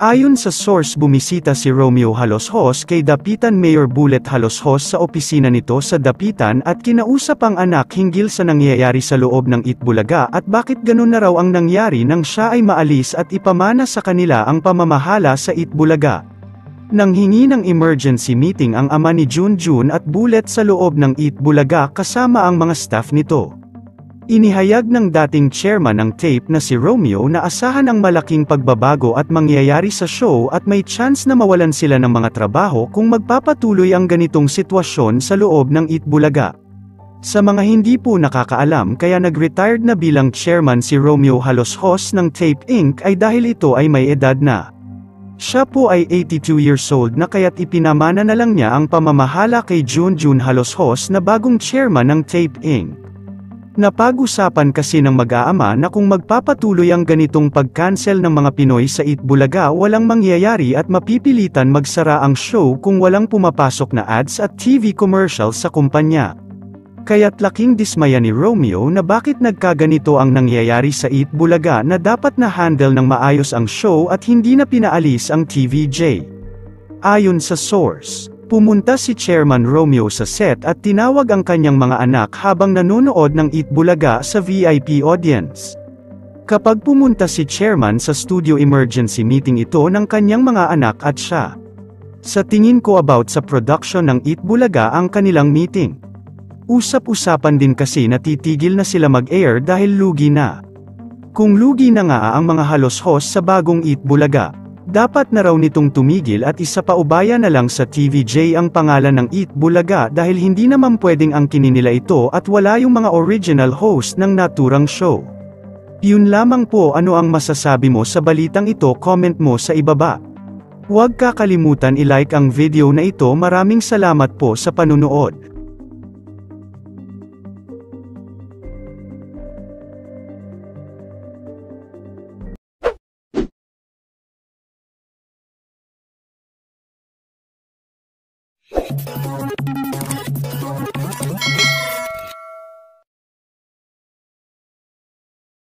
Ayon sa source, bumisita si Romeo Haloshos kay Dapitan Mayor Bullet Haloshos sa opisina nito sa Dapitan at kinausap ang anak hinggil sa nangyayari sa loob ng Itbulaga at bakit ganun na raw ang nangyari nang siya ay maalis at ipamana sa kanila ang pamamahala sa Itbulaga. Nang hingi ng emergency meeting ang ama ni Junjun at Bullet sa loob ng Itbulaga kasama ang mga staff nito. Inihayag ng dating chairman ng TAPE na si Romeo na asahan ang malaking pagbabago at mangyayari sa show at may chance na mawalan sila ng mga trabaho kung magpapatuloy ang ganitong sitwasyon sa loob ng Itbulaga. Sa mga hindi po nakakaalam, kaya nag-retired na bilang chairman si Romeo Haloshos ng TAPE Inc. ay dahil ito ay may edad na. Siya po ay 82 years old na kaya't ipinamana na lang niya ang pamamahala kay Junjun Haloshos na bagong chairman ng TAPE Inc. Napag-usapan kasi ng mag-aama na kung magpapatuloy ang ganitong pag-cancel ng mga Pinoy sa Itbulaga, walang mangyayari at mapipilitan magsara ang show kung walang pumapasok na ads at TV commercials sa kumpanya. Kaya't laking dismaya ni Romeo na bakit nagkaganito ang nangyayari sa Itbulaga na dapat na handle ng maayos ang show at hindi na pinaalis ang TVJ. Ayon sa source, pumunta si Chairman Romeo sa set at tinawag ang kanyang mga anak habang nanonood ng Itbulaga sa VIP audience. Kapag pumunta si Chairman sa studio, emergency meeting ito ng kanyang mga anak at siya. Sa tingin ko about sa production ng Itbulaga ang kanilang meeting. Usap-usapan din kasi na titigil na sila mag-air dahil lugi na. Kung lugi na nga ang mga Haloshos sa bagong Itbulaga, dapat na raw nitong tumigil at isapaubaya na lang sa TVJ ang pangalan ng Itbulaga dahil hindi naman pwedeng angkinin nila ito at wala yung mga original host ng naturang show. Yun lamang po. Ano ang masasabi mo sa balitang ito? Comment mo sa ibaba. Huwag kakalimutan i-like ang video na ito. Maraming salamat po sa panunood.